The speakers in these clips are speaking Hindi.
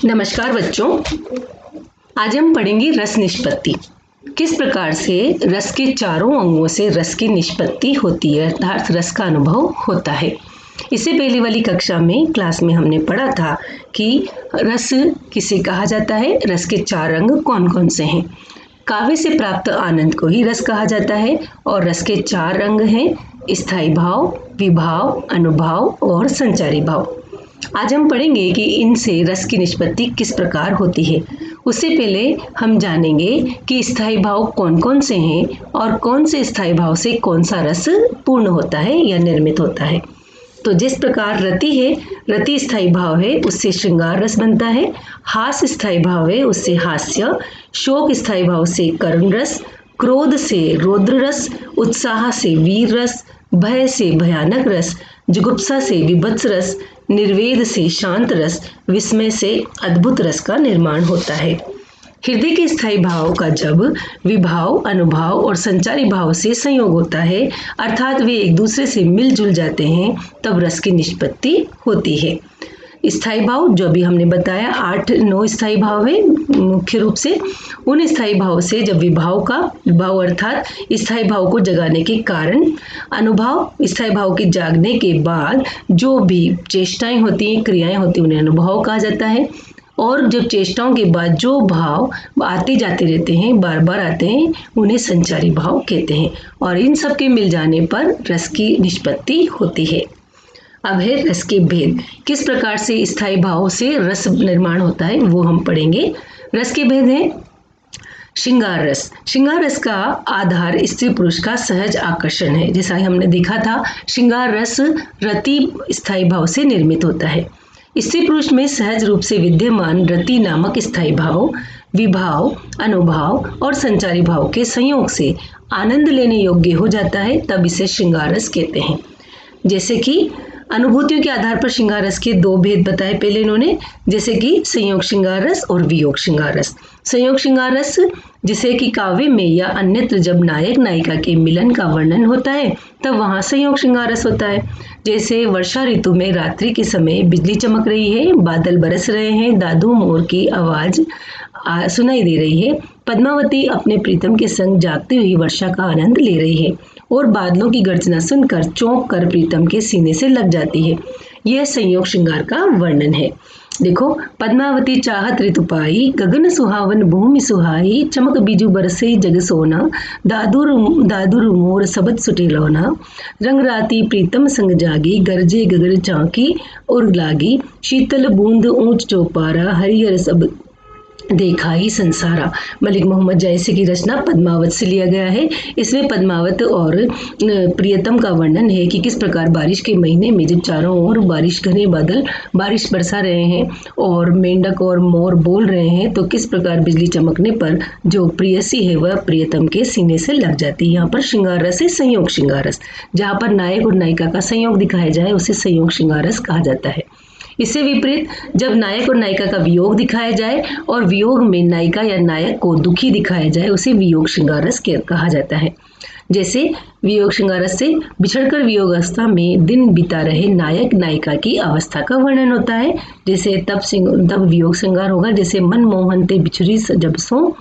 नमस्कार बच्चों, आज हम पढ़ेंगे रस निष्पत्ति। किस प्रकार से रस के चारों अंगों से रस की निष्पत्ति होती है, अर्थात रस का अनुभव होता है। इससे पहले वाली कक्षा में क्लास में हमने पढ़ा था कि रस किसे कहा जाता है, रस के चार अंग कौन कौन से हैं। काव्य से प्राप्त आनंद को ही रस कहा जाता है और रस के चार अंग हैं, स्थायी भाव, विभाव, अनुभाव और संचारी भाव। आज हम पढ़ेंगे कि इनसे रस की निष्पत्ति किस प्रकार होती है। उससे पहले हम जानेंगे कि स्थायी भाव कौन कौन से हैं और कौन से स्थायी भाव से कौन सा रस पूर्ण होता है या निर्मित होता है। तो जिस प्रकार रति है, रति स्थायी भाव है, उससे श्रृंगार रस बनता है। हास्य स्थायी भाव है, उससे हास्य। शोक स्थायी भाव से करुण रस, क्रोध से रौद्र रस, उत्साह से वीर रस, भय से भयानक रस, जुगुप्सा से विभत्स रस, निर्वेद से शांत रस, विस्मय से अद्भुत रस का निर्माण होता है। हृदय के स्थायी भाव का जब विभाव, अनुभाव और संचारी भाव से संयोग होता है, अर्थात वे एक दूसरे से मिलजुल जाते हैं, तब रस की निष्पत्ति होती है। स्थायी भाव जो भी हमने बताया 8-9 स्थायी भाव है मुख्य रूप से। उन स्थायी भाव से जब विभाव अर्थात स्थायी भाव को जगाने के कारण, अनुभाव स्थायी भाव के जागने के बाद जो भी चेष्टाएं होती हैं, क्रियाएं होती हैं, उन्हें अनुभाव कहा जाता है। और जब चेष्टाओं के बाद जो भाव आते जाते रहते हैं, बार बार आते हैं, उन्हें संचारी भाव कहते हैं। और इन सब के मिल जाने पर रस की निष्पत्ति होती है। अब है रस के भेद। किस प्रकार से स्थायी भाव से रस निर्माण होता है वो हम पढ़ेंगे। रस के भेद हैं श्रृंगार रस। श्रृंगार रस का आधार स्त्री पुरुष का सहज आकर्षण है। जैसा हमने देखा था, श्रृंगार रस रति स्थायी भाव से निर्मित होता है। स्त्री पुरुष में सहज रूप से विद्यमान रति नामक स्थायी भाव विभाव, अनुभाव और संचारी भाव के संयोग से आनंद लेने योग्य हो जाता है, तब इसे श्रृंगार रस कहते हैं। जैसे कि अनुभूतियों के आधार पर श्रृंगार रस के दो भेद बताए पहले इन्होंने, जैसे कि संयोग श्रृंगार रस और वियोग श्रृंगार रस। संयोग श्रृंगार रस जिसे कि काव्य में या अन्यत्र जब नायक नायिका के मिलन का वर्णन होता है, तब वहाँ संयोग श्रृंगार रस होता है। जैसे वर्षा ऋतु में रात्रि के समय बिजली चमक रही है, बादल बरस रहे हैं, दादू मोर की आवाज सुनाई दे रही है, पद्मावती अपने प्रीतम के संग जागती हुई वर्षा का आनंद ले रही है और बादलों की गर्जना सुनकर चौंक कर प्रीतम के सीने से लग जाती है। यह संयोग श्रृंगार का वर्णन है। देखो, पद्मावती चाहत ऋतु पाई, गगन सुहावन भूमि सुहाई, चमक बीजू बरसे जग सोना, दादुर मोर सबद सुटेलौना, रंग राती प्रीतम संग जागी, गरजे गगन चाकी उड़ लागी, शीतल बूंद ऊंच चौपारा, हरिहर सब देखा ही संसारा। मलिक मोहम्मद जैसी की रचना पद्मावत से लिया गया है। इसमें पद्मावत और प्रियतम का वर्णन है कि किस प्रकार बारिश के महीने में जब चारों ओर घने बादल बारिश बरसा रहे हैं और मेंढक और मोर बोल रहे हैं, तो किस प्रकार बिजली चमकने पर जो प्रियसी है वह प्रियतम के सीने से लग जाती है। यहाँ पर श्रृंगार रस है संयोग श्रृंगार रस। जहाँ पर नायक और नायिका का संयोग दिखाया जाए उसे संयोग श्रृंगार रस कहा जाता है। इससे विपरीत जब नायक और नायिका का वियोग दिखाया जाए और वियोग में नायिका या नायक को दुखी दिखाया जाए, उसे वियोग श्रृंगार रस कहा जाता है। जैसे वियोग श्रृंगार रस से बिछड़कर वियोग अवस्था में दिन बिता रहे नायक नायिका की अवस्था का वर्णन होता है। जैसे तब वियोग श्रृंगार होगा, जैसे मन मोहन ते बिछुरी जब सो,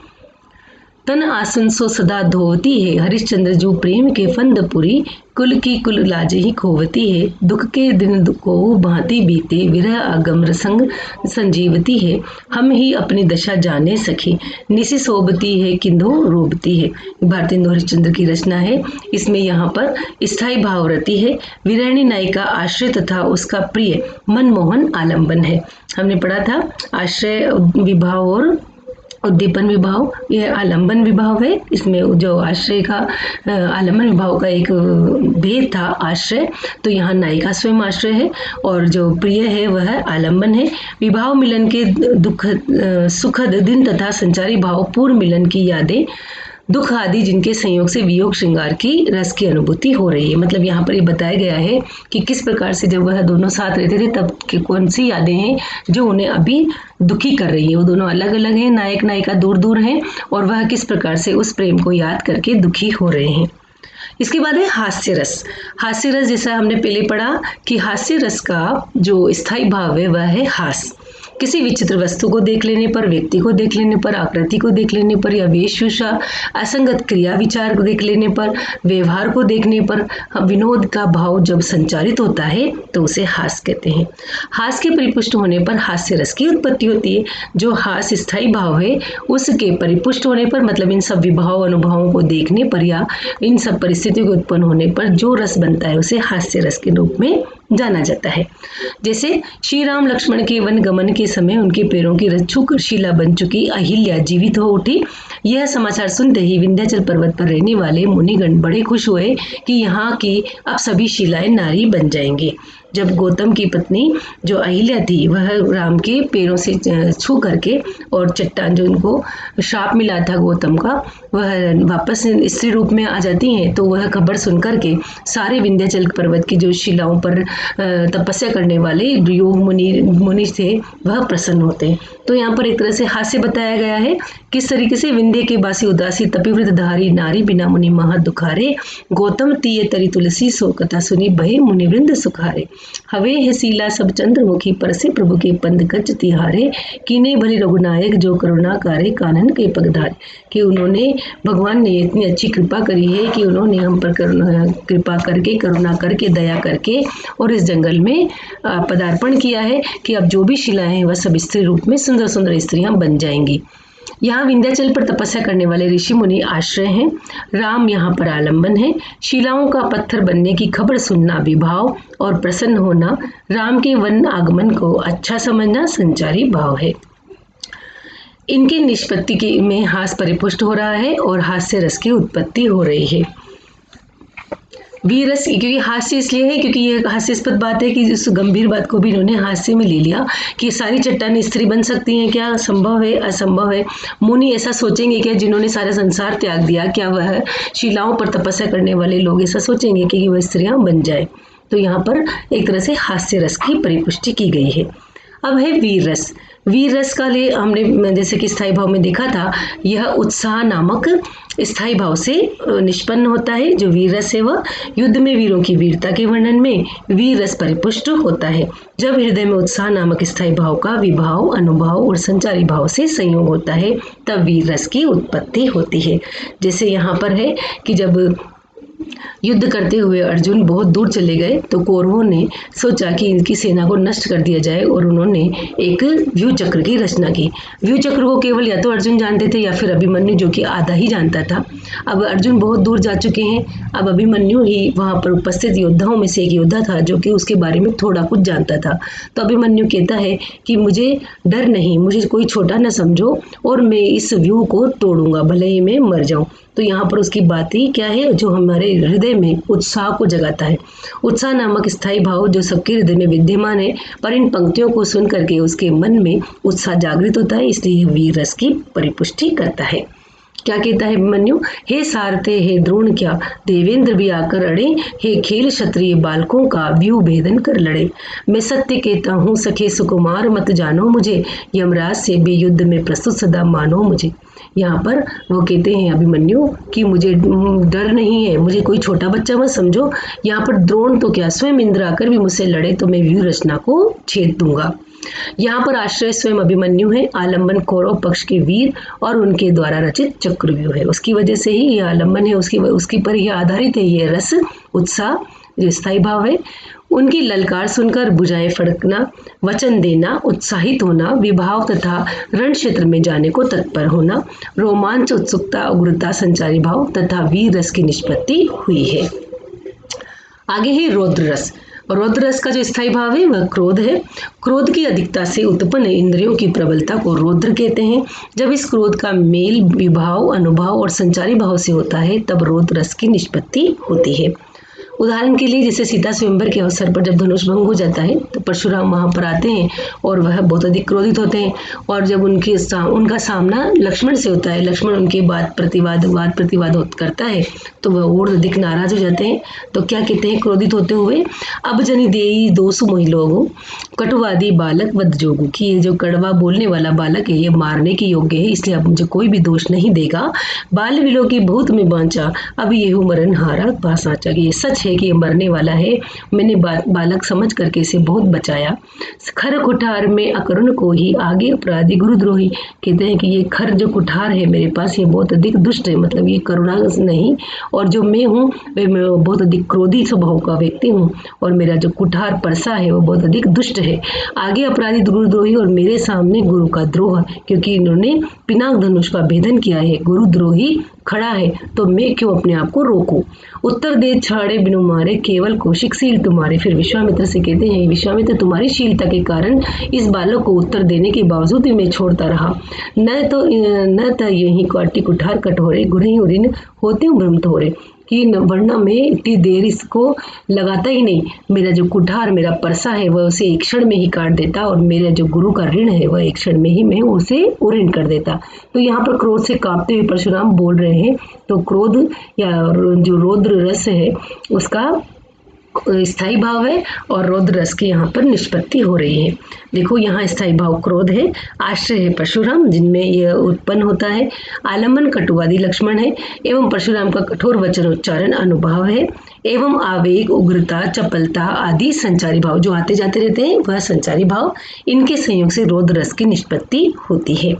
तन आसन सो सदा धोवती है, हरिश्चंद्र जू प्रेम के फंदपुरी, कुल की कुल लाज ही खोवती है, दुख के दिन को भांति बीते, विरह आगम संग संजीवती है, हम ही अपनी दशा जाने सखी, निसी सोबती है किंधो रोबती है। भारतेंदु हरिश्चंद्र की रचना है। इसमें यहाँ पर स्थायी भाव रति है, विरहणी नायिका आश्रय तथा उसका प्रिय मनमोहन आलम्बन है। हमने पढ़ा था आश्रय विभाव और उद्दीपन विभाव, यह आलम्बन विभाव है। इसमें जो आश्रय का आलम्बन विभाव का एक भेद था आश्रय, तो यहाँ नायिका स्वयं आश्रय है और जो प्रिय है वह आलम्बन है। विभाव मिलन के सुखद दिन तथा संचारी भाव पूर्व मिलन की यादें, दुख आदि जिनके संयोग से वियोग श्रृंगार की रस की अनुभूति हो रही है। मतलब यहाँ पर ये बताया गया है कि किस प्रकार से जब वह दोनों साथ रहते थे तब की कौन सी यादें हैं जो उन्हें अभी दुखी कर रही है। वो दोनों अलग अलग हैं, नायक नायिका दूर दूर हैं और वह किस प्रकार से उस प्रेम को याद करके दुखी हो रहे हैं। इसके बाद है हास्य रस। हास्य रस जैसा हमने पहले पढ़ा कि हास्य रस का जो स्थायी भाव है वह है हास। किसी विचित्र वस्तु को देख लेने पर, व्यक्ति को देख लेने पर, आकृति को देख लेने पर या वेशभूषा, असंगत क्रिया विचार को देख लेने पर, व्यवहार को देखने पर विनोद का भाव जब संचारित होता है तो उसे हास्य कहते हैं। हास्य के परिपुष्ट होने पर हास्य रस की उत्पत्ति होती है। जो हास्य स्थायी भाव है उसके परिपुष्ट होने पर, मतलब इन सब विभाव अनुभवों को देखने पर या इन सब परिस्थितियों के उत्पन्न होने पर जो रस बनता है उसे हास्य रस के रूप में जाना जाता है। जैसे श्री राम लक्ष्मण के वन गमन के समय उनके पैरों की रज्जू कर शिला बन चुकी अहिल्या जीवित हो उठी। यह समाचार सुनते ही विंध्याचल पर्वत पर रहने वाले मुनिगण बड़े खुश हुए कि यहाँ की अब सभी शिलाएं नारी बन जाएंगी। जब गौतम की पत्नी जो अहिल्या थी वह राम के पैरों से छू करके और चट्टान जो उनको श्राप मिला था गौतम का, वह वापस स्त्री रूप में आ जाती हैं, तो वह खबर सुन करके सारे विंध्याचल पर्वत की जो शिलाओं पर तपस्या करने वाले योग मुनि थे वह प्रसन्न होते हैं। तो यहाँ पर एक तरह से हास्य बताया गया है किस तरीके से विंध्य के बासी उदासी तपिवृत धारी नारी बिना मुनि महा दुखारे, गौतम तीय तरी तुलसी सो कथा सुनी भय मुनिवृंद सुखारे। हवे है सीला सब चंद्रमुखी पर से प्रभु के पंद कच तिहारे, कीने भली रघुनायक जो करुणा कारे कानन के पगधारे। कि उन्होंने भगवान ने इतनी अच्छी कृपा करी है कि उन्होंने हम पर कृपा करके करुणा करके दया करके और इस जंगल में पदार्पण किया है कि अब जो भी शिलाएं हैं वह सब स्त्री रूप में सुंदर सुंदर स्त्रियां बन जाएंगी। यहाँ विंध्याचल पर तपस्या करने वाले ऋषि मुनि आश्रय हैं, राम यहाँ पर आलंबन है। शिलाओं का पत्थर बनने की खबर सुनना विभाव और प्रसन्न होना, राम के वन आगमन को अच्छा समझना संचारी भाव है। इनकी निष्पत्ति के में हास्य परिपुष्ट हो रहा है और हास्य रस की उत्पत्ति हो रही है। वीर रस क्योंकि हास्य इसलिए है क्योंकि ये हास्यास्पद बात है कि उस गंभीर बात को भी इन्होंने हास्य में ले लिया कि सारी चट्टानें स्त्री बन सकती हैं, क्या संभव है, असंभव है। मुनि ऐसा सोचेंगे क्या जिन्होंने सारा संसार त्याग दिया, क्या वह शिलाओं पर तपस्या करने वाले लोग ऐसा सोचेंगे कि वह स्त्रियां बन जाए। तो यहाँ पर एक तरह से हास्य रस की परिपुष्टि की गई है। अब है वीर रस। वीर रस का लिए हमने जैसे कि स्थायी भाव में देखा था, यह उत्साह नामक स्थायी भाव से निष्पन्न होता है। जो वीर रस है वह युद्ध में वीरों की वीरता के वर्णन में वीर रस परिपुष्ट होता है। जब हृदय में उत्साह नामक स्थायी भाव का विभाव अनुभव और संचारी भाव से संयोग होता है तब वीर रस की उत्पत्ति होती है। जैसे यहाँ पर है कि जब युद्ध करते हुए अर्जुन बहुत दूर चले गए तो कौरवों ने सोचा कि इनकी सेना को नष्ट कर दिया जाए और उन्होंने एक व्यू चक्र की रचना की। व्यू चक्र को केवल या तो अर्जुन जानते थे या फिर अभिमन्यु जो कि आधा ही जानता था। अब अर्जुन बहुत दूर जा चुके हैं, अब अभिमन्यु ही वहाँ पर उपस्थित योद्धाओं में से एक योद्धा था जो कि उसके बारे में थोड़ा कुछ जानता था। तो अभिमन्यु कहता है कि मुझे डर नहीं, मुझे कोई छोटा न समझो और मैं इस व्यू को तोड़ूंगा भले ही मैं मर जाऊं। तो यहाँ पर उसकी बात ही क्या है जो हमारे हृदय में उत्साह को जगाता है। उत्साह नामक स्थायी भाव जो सबके हृदय में विद्यमान है, पर इन पंक्तियों को सुन करके उसके मन में उत्साह जागृत होता है, इसलिए वीर रस की परिपुष्टि करता है। क्या कहता है अभिमन्यु, हे सारथे हे द्रोण क्या देवेंद्र भी आकर अड़े, हे खेल क्षत्रिय बालकों का व्यू भेदन कर लड़े। मैं सत्य कहता हूँ सखे सुकुमार मत जानो मुझे, यमराज से भी युद्ध में प्रस्तुत सदा मानो मुझे। यहाँ पर वो कहते हैं अभिमन्यु कि मुझे डर नहीं है, मुझे कोई छोटा बच्चा मत समझो। यहाँ पर द्रोण तो क्या स्वयं इंद्र आकर भी मुझसे लड़े तो मैं व्यू रचना को छेद दूंगा। यहाँ पर आश्रय स्वयं अभिमन्यु है, आलंबन कौरव पक्ष के वीर और उनके द्वारा रचित चक्रव्यूह है। उसकी वजह से ही यह आलंबन है, उसकी पर यह आधारित है। यह रस उत्साह जो स्थायी भाव है, उनकी ललकार सुनकर भुजाएं फड़कना, वचन देना, उत्साहित होना, विभाव तथा रण क्षेत्र में जाने को तत्पर होना, रोमांच उत्सुकता उग्रता संचारी भाव तथा वीर रस की निष्पत्ति हुई है। आगे है रौद्र रस। रौद्र रस का जो स्थायी भाव है वह क्रोध है। क्रोध की अधिकता से उत्पन्न इंद्रियों की प्रबलता को रौद्र कहते हैं। जब इस क्रोध का मेल विभाव अनुभव और संचारी भाव से होता है तब रौद्र रस की निष्पत्ति होती है। उदाहरण के लिए जैसे सीता स्वयंवर के अवसर पर जब धनुष भंग हो जाता है तो परशुराम वहां पर आते हैं और वह बहुत अधिक क्रोधित होते हैं और जब उनका सामना लक्ष्मण से होता है, लक्ष्मण उनके वाद प्रतिवाद करता है तो वह और अधिक नाराज हो जाते हैं। तो क्या कहते हैं क्रोधित होते हुए, अब जनि देई दोसु मोहि लोगो कटुवादी बालक वध जोगु, कि ये जो कड़वा बोलने वाला बालक है ये मारने के योग्य है, इसलिए अब मुझे कोई भी दोष नहीं देगा। बाल विलो की बहुत में बांचा अब येहू मरण हारा भाषाचा। ये सच है कि ये मरने वाला है, मैंने बालक समझ करके इसे बहुत बचाया। खर कुठार में अकरुण को ही आगे अपराधी गुरुद्रोही। कहते हैं कि ये खर जो कुठार है मेरे पास, ये बहुत अधिक दुष्ट है, मतलब ये करुणा नहीं, और जो मैं हूँ मैं बहुत अधिक क्रोधी स्वभाव का व्यक्ति हूँ, और मेरा जो कुठार परसा है वो बहुत अधिक दुष्ट है। आगे अपराधी गुरुद्रोही और मेरे सामने गुरु का द्रोह, क्योंकि इन्होंने पिनाक धनुष का भेदन किया है, गुरुद्रोही खड़ा है, तो मैं क्यों अपने आप को रोकूं। उत्तर दे छाड़े बिनु मारे, केवल कौशिक शील तुम्हारे। फिर विश्वामित्र से कहते हैं, विश्वामित्र तुम्हारी शीलता के कारण इस बालक को उत्तर देने के बावजूद भी मैं छोड़ता रहा। न तो यही काटी कुठार कठोरे, गुरही उरिन होते भ्रम थोरे, कि वरना मैं इतनी देर इसको लगाता ही नहीं, मेरा जो कुठार मेरा परसा है वह उसे एक क्षण में ही काट देता, और मेरा जो गुरु का ऋण है वह एक क्षण में ही मैं उसे उऋण कर देता। तो यहाँ पर क्रोध से कांपते हुए परशुराम बोल रहे हैं। तो क्रोध या जो रौद्र रस है उसका स्थायी भाव है, और रौद्र रस की यहाँ पर निष्पत्ति हो रही है। देखो यहाँ स्थायी भाव क्रोध है, आश्रय है परशुराम जिनमें यह उत्पन्न होता है, आलम्बन कटुवादी लक्ष्मण है, एवं परशुराम का कठोर वचन उच्चारण अनुभाव है, एवं आवेग उग्रता चपलता आदि संचारी भाव जो आते जाते रहते हैं वह संचारी भाव, इनके संयोग से रौद्र रस की निष्पत्ति होती है।